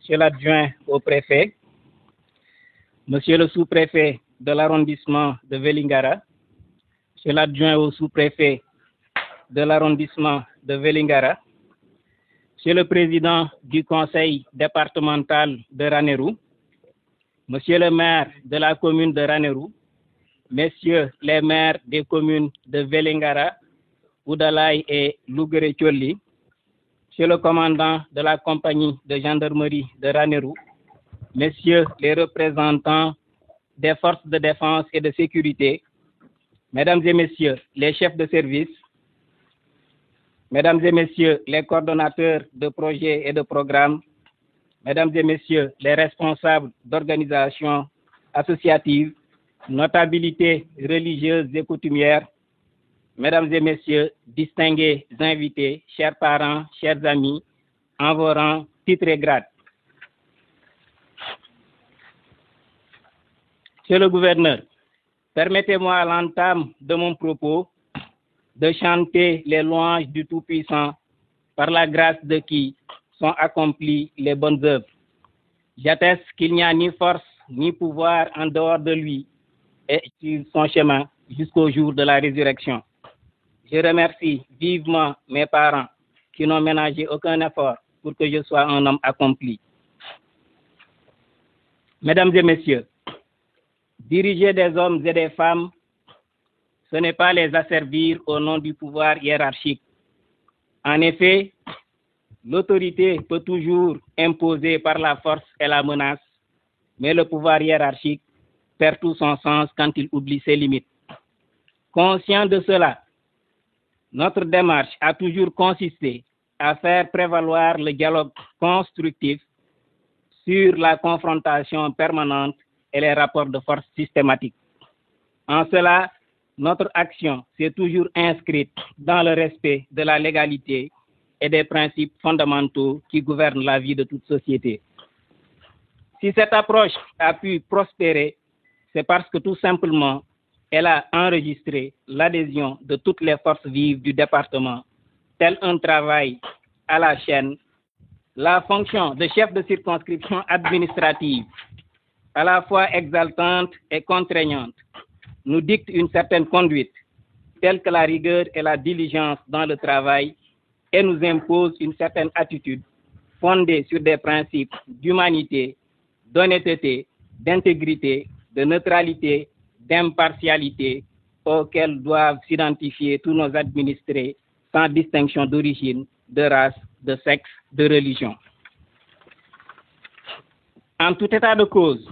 Monsieur l'adjoint au préfet, Monsieur le sous-préfet de l'arrondissement de Vélingara, Monsieur l'adjoint au sous-préfet de l'arrondissement de Vélingara, Monsieur le président du conseil départemental de Ranérou, Monsieur le maire de la commune de Ranérou, Messieurs les maires des communes de Vélingara, Oudalaye et Louguéré-Thiolly, Monsieur le commandant de la compagnie de gendarmerie de Ranérou, Messieurs les représentants des forces de défense et de sécurité, Mesdames et Messieurs les chefs de service, Mesdames et Messieurs les coordonnateurs de projets et de programmes, Mesdames et Messieurs les responsables d'organisations associatives, notabilités religieuses et coutumières, Mesdames et Messieurs, distingués invités, chers parents, chers amis, en vos rangs, titres et grades. Monsieur le gouverneur, permettez-moi à l'entame de mon propos de chanter les louanges du Tout-Puissant par la grâce de qui sont accomplies les bonnes œuvres. J'atteste qu'il n'y a ni force ni pouvoir en dehors de lui et sur son chemin jusqu'au jour de la résurrection. Je remercie vivement mes parents qui n'ont ménagé aucun effort pour que je sois un homme accompli. Mesdames et Messieurs, diriger des hommes et des femmes, ce n'est pas les asservir au nom du pouvoir hiérarchique. En effet, l'autorité peut toujours imposer par la force et la menace, mais le pouvoir hiérarchique perd tout son sens quand il oublie ses limites. Conscient de cela, notre démarche a toujours consisté à faire prévaloir le dialogue constructif sur la confrontation permanente et les rapports de force systématiques. En cela, notre action s'est toujours inscrite dans le respect de la légalité et des principes fondamentaux qui gouvernent la vie de toute société. Si cette approche a pu prospérer, c'est parce que tout simplement, elle a enregistré l'adhésion de toutes les forces vives du département, tel un travail à la chaîne. La fonction de chef de circonscription administrative, à la fois exaltante et contraignante, nous dicte une certaine conduite, telle que la rigueur et la diligence dans le travail, et nous impose une certaine attitude fondée sur des principes d'humanité, d'honnêteté, d'intégrité, de neutralité, d'impartialité auxquels doivent s'identifier tous nos administrés sans distinction d'origine, de race, de sexe, de religion. En tout état de cause,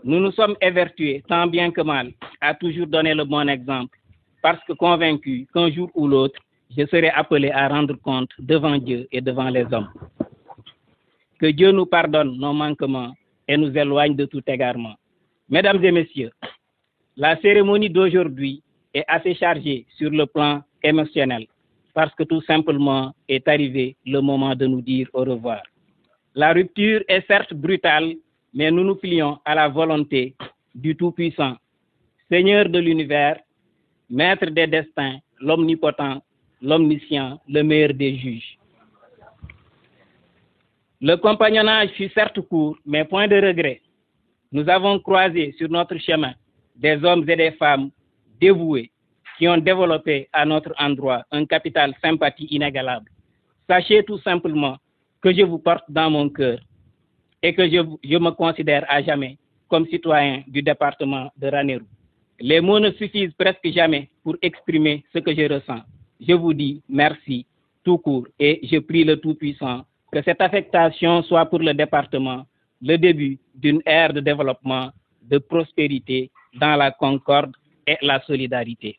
nous nous sommes évertués, tant bien que mal, à toujours donner le bon exemple, parce que convaincus qu'un jour ou l'autre, je serai appelé à rendre compte devant Dieu et devant les hommes. Que Dieu nous pardonne nos manquements et nous éloigne de tout égarement. Mesdames et Messieurs, la cérémonie d'aujourd'hui est assez chargée sur le plan émotionnel, parce que tout simplement est arrivé le moment de nous dire au revoir. La rupture est certes brutale, mais nous nous plions à la volonté du Tout-Puissant, Seigneur de l'univers, Maître des destins, l'Omnipotent, l'Omniscient, le meilleur des juges. Le compagnonnage fut certes court, mais point de regret. Nous avons croisé sur notre chemin des hommes et des femmes dévoués qui ont développé à notre endroit un capital sympathie inégalable. Sachez tout simplement que je vous porte dans mon cœur et que je me considère à jamais comme citoyen du département de Ranérou. Les mots ne suffisent presque jamais pour exprimer ce que je ressens. Je vous dis merci tout court et je prie le Tout-Puissant que cette affectation soit pour le département le début d'une ère de développement, de prospérité dans la concorde et la solidarité.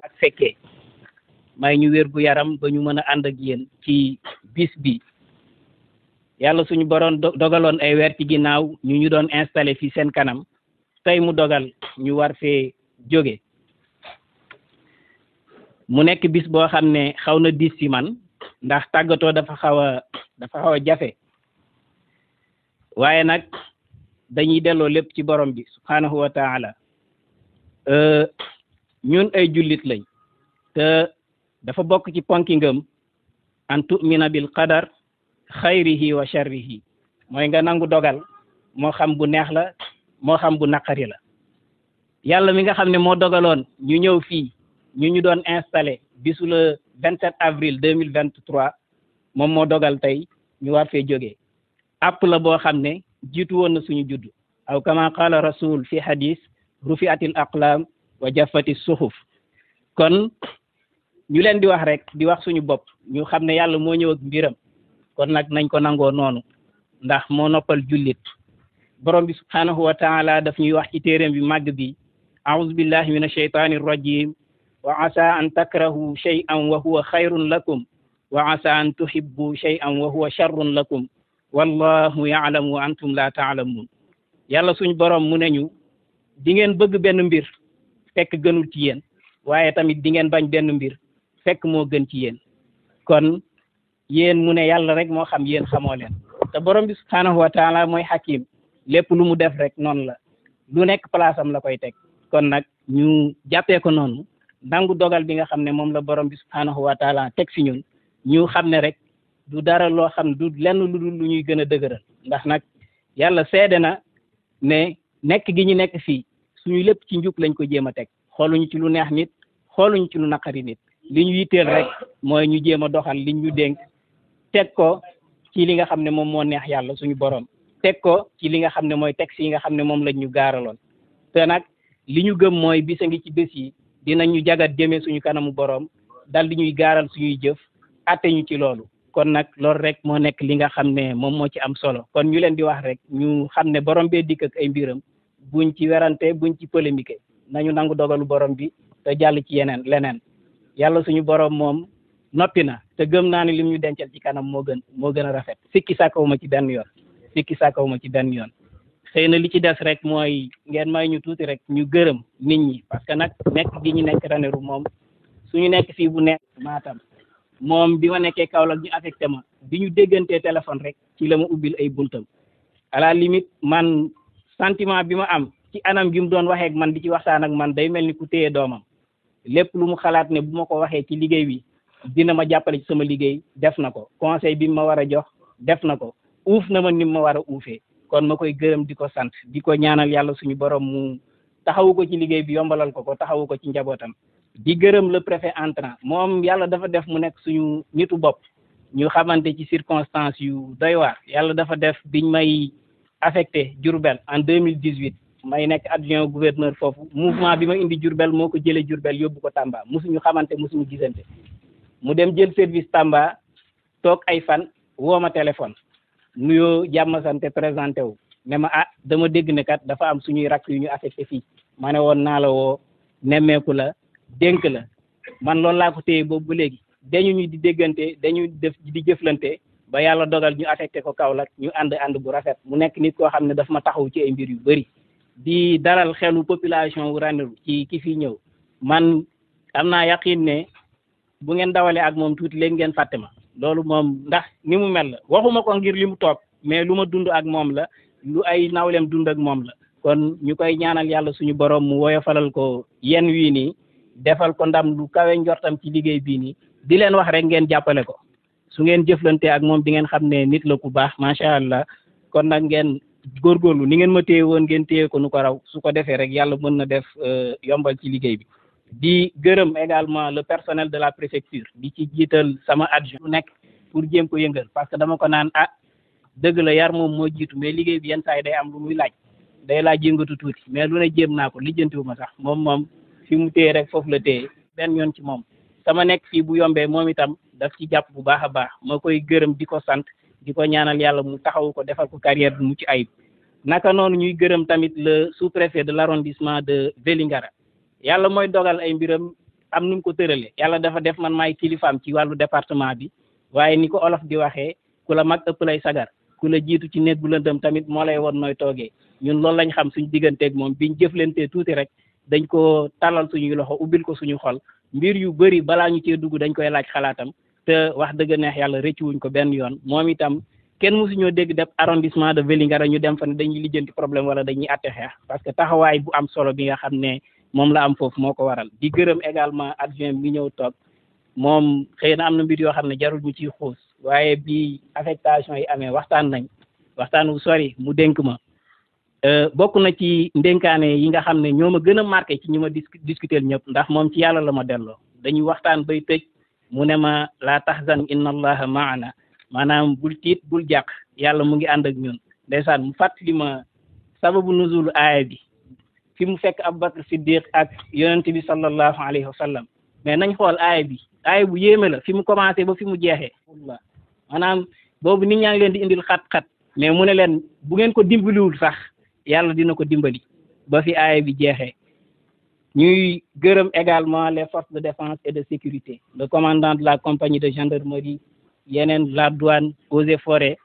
ak fekkee may ñu wér gu yaram ba ñu mën a ànd ak yéen ci bis bi yàlla suñu borom dogaloon ay weer ci ginnaaw ñu doon installé fi seen kanam tey mu dogal ñu war fee jóge mu nekk bis boo xam ne xaw na diis ci man ndax tàggatoo dafa xaw a jafe waaye nag dañuy delloo lépp ci borom bi subhanahu wa taala ñun ay jullit lañ te dafa bokk ci ponki ngëm an tu'mina bil qadar xayrihi wa sharrihi mooy nga nangu dogal moo xam bu neex la moo xam bu naqari la yàlla mi nga xam ne moo dogaloon ñu ñëw fii ñu doon installé bisu le 27 avril 2023 moom moo dogal tey ñu war fee jógee app la boo xam ne jiitu woon na suñu judd aw kama qala rasul fi hadis rufiatil aqlam wa jaffati suhuf kon ñu leen di wax rek di wax suñu bopp ñu xam ne yàlla moo ñëw ak mbiram kon nag nañ ko nangoo noonu ndax moo noppal jullit borom bi subhanahu wa taala daf ñuy wax ci téeréem bi màgg bi a'udhu billahi minash shaitani rajim wa asa an takrahu shay'an wa huwa khayrun lakum wa asa an tuhibbu shay'an wa huwa sharrun lakum wallahu ya'lamu wa antum la ta'lamun yàlla suñ borom mu ne ñu di ngeen bëgg benn mbir fekk gënul ci yéen waaye tamit di ngeen bañ benn mbir fekk moo gën ci yéen kon yéen mu ne yàlla rek moo xam yéen xamoo leen te borom bi subhanahu wa taala mooy hakim lépp lu mu def rek noonu la lu nekk place am la koy teg kon nag ñu jàppee ko noonu nangu dogal bi nga xam ne moom la borom bi subhanahu wa taala teg si ñun ñu xam ne rek du dara loo xam du lenn lu dul lu ñuy gën a dëgëral ndax nag yàlla seede na ne nekk gi ñu nekk fii suñu lépp ci njub lañ ko jéem a teg xooluñu ci lu neex nit xooluñu ci lu naqari nit li ñu yitteel rek mooy ñu jéem a doxal liñ ñu dénk teg ko ci li nga xam ne moom moo neex yàlla suñu borom teg ko ci li nga xam ne mooy texte yi nga xam ne moom lañ ñu gaaraloon te nag li ñu gëm mooy bisa ngi ci bés yi dinañu jagat jëmee suñu kanamu borom dal di ñuy gaaral suñuy jëf atte ñu ci loolu kon nag loolu rek moo nekk li nga xam ne moom moo ci am solo kon ñu leen di wax rek ñu xam ne borom bee dikk ak ay mbiram buñ ci werante buñ ci polémique nañu nangu dogalu borom bi te jàll ci leneen yàlla suñu borom moom noppi na te gëm naa ne lim ñu dencal ci kanam moo gën a rafet sikki sàkkawuma ci benn yoon xëy na li ci des rek mooy ngeen may ñu tuuti rek ñu gërëm nit ñi parce que nag nekk gi ñu nekk Ranérou moom suñu nekk fii bu nekk Matam moom bi ma nekkee Kaolack ñu affecté ma bi ñu déggantee téléphone rek ci la ma ubbil ay buntam à la limite man sentiment bi ma am ci anam gi mu doon waxee ak man di ci waxtaan ak man day mel ni ku téye doomam lépp lu mu xalaat ne bu ma ko waxee ci liggéey bi dina ma jàppale ci sama liggéey def na ko conseil bi ma war a jox def na ko uuf na ma ni ma war a uufee kon ma koy gërëm di ko sant di ko ñaanal yàlla suñu borom mu taxawu ko ci liggéey bi yombalal ko taxawu ko ci njabootam di gërëm le préfet entrant moom yàlla dafa def mu nekk suñu nitu bopp ñu xamante ci circonstances yu doy waar yàlla dafa def biñ may affecté Diourbel en 2018 may nekk adjoint gouverneur foofu mouvement bi ma indi Diourbel moo ko jëlee Diourbel yóbbu ko Tamba musuñu xamante musuñu gisante mu dem jël service Tamba toog ay fan woo ma téléphone nuyoo jàmm sante présenté wu ne ma dama dégg ne kat dafa am suñuy rakk yu ñu affecté fii ma ne woon naa la woo nemmeeku la dénk la man loolu laa ko téye boobu ba léegi dañu ñu di déggante dañu def di jëflante ba yàlla dogal ñu affecté ko Kaolack ñu ànd bu rafet mu nekk nit koo xam ne daf ma taxaw ci ay mbir yu bëri di dalal xelu population wu Ranérou ci ki fii ñëw man am naa yaqin ne bu ngeen dawalee ak moom tuuti léegi ngeen fàtte ma loolu moom ndax ni mu mel la waxuma ko ngir li mu toog mais lu ma dund ak moom la lu ay nawleem dund ak moom la kon ñu koy ñaanal yàlla suñu borom mu woyofalal ko yenn wii nii defal ko ndam lu kawe njortam ci liggéey bii nii di leen wax rek ngeen jàppale ko su ngeen jëflante ak moom di ngeen xam ne nit la ku baax macha allah kon nag ngeen góorgóorlu ni ngeen ma téye woon ngeen téye ko nu ko raw su ko defee rek yàlla mën na def yombal ci liggéey bi. di gërëm également le personnel de la préfecture di ci jiital sama adjoint nekk pour jéem ko yëngal parce que dama ko naan dëgg la yar moom moo jiitu mais liggéey bi yenn saa yi day am lu muy laaj day laaj yëngatu tuuti mais lu ne jéem naa ko lijjantiwu ma sax moom fi mu téye rek foofu la téye benn yoon ci moom sama nekk fii bu yombee moom itam daf ci jàpp bu baax a baax ma koy gërëm di ko sant di ko ñaanal yàlla mu taxawu ko defal ko carrière bu mucc ayib naka noonu ñuy gërëm tamit le sous-préfet de l'arrondissement de Vélingara yàlla mooy dogal ay mbiram am nu mu ko tëralee yàlla dafa def man maay kilifaam ci wàllu département bi waaye ni ko olof di waxee ku la mag ëpp lay sagar ku la jiitu ci néeg bu lëndëm tamit moo lay won nooy toogee ñun loolu lañ xam suñu digganteeg moom biñ jëflantee tuuti rek dañ ko talal suñuy loxo ubbil ko suñu xol mbir yu bëri balaa ñu cee dugg dañ koy laaj xalaatam te wax dëgg neex yàlla rëccu wuñ ko benn yoon moom itam kenn mësuñoo dégg def arrondissement de Vélingara ñu dem fa ne dañuy lijjanti problème wala dañuy atte xeex parce que taxawaay bu am solo bi nga xam ne moom la am foofu moo ko waral di gërëm également adjoint bi ñëw toog moom xëy na am na mbir yoo xam ne jarul ñu ciy xuus waaye bi affectation yi amee waxtaan wu sori mu dénk ma bokk na ci ndénkaane yi nga xam ne ñoo ma gën a marqué ci ñi ma discuter ñëpp ndax moom ci yàlla la ma delloo dañuy waxtaan bay tëj mu ne ma laa tahzan inna allaha maana maanaam bul tiit bul jàq yàlla mu ngi ànd ak ñun ndeysaan mu fàttali ma sababu nuzul aaya bi fi mu fekk Abubakar Siddiq ak yonent bi sallallahu alayhi wa sallam mais nañ xool aaya bu yéeme la fi mu commencé ba fi mu jeexee maanaam boobu nit ñaa ngi leen di indil xat-xat mais mu ne leen bu ngeen ko dimbaliwul sax yàlla dina ko dimbali ba fi aaya bi jeexee ñuy gërëm également les forces de défense et de sécurité le commandant de la compagnie de gendarmerie yeneen la douane eaux et forêts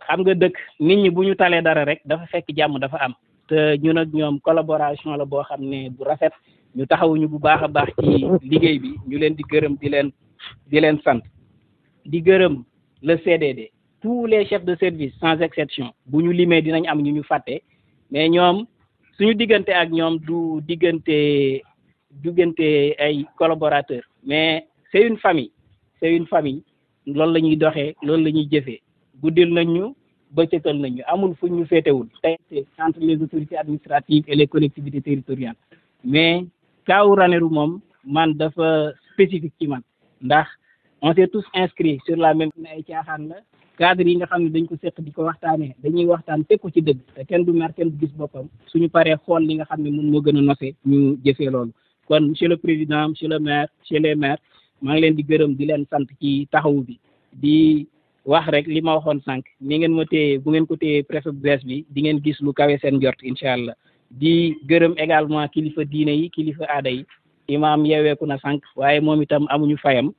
xam nga dëkk nit ñi bu ñu talee dara rek dafa fekk jàmm dafa am te ñun ak ñoom collaboration la boo xam ne bu rafet ñu taxawuñu bu baax a baax ci liggéey bi ñu leen di gërëm di leen sant di gërëm le CDD tous les chefs de service sans exception bu ñu limee dinañ am ñu fàtte mais ñoom suñu diggante ak ñoom du diggante ay collaborateurs mais c'est une famille loolu la ñuy doxee loolu la ñuy jëfee guddil nañ ñu bëccëgal nañ ñu amul fu ñu féetewul tey entre les autorités administratives et les collectivités territoriales mais kaawu Ranérou moom man dafa spécifique ci man ndax on s'est tous inscrits sur la même ay caaxaan la cadre yi nga xam ne dañ ko seq di ko waxtaanee dañuy waxtaan teg ko ci dëgg te kenn du mer kenn du gis boppam suñu paree xool li nga xam ne moom moo gën a nose ñu jëfee loolu kon monsieur le président monsieur le maire monsieur les maires maa ngi leen di gërëm di leen sant ci taxawu bi di wax rek li ma waxoon sànq ni ngeen ma téye bu ngeen ko téye préfet bu bees bi di ngeen gis lu kawe seen njort incha allah di gërëm également kilifa diine yi kilifa aada yi imaam yeeweeku na sànq waaye moom itam amuñu fayam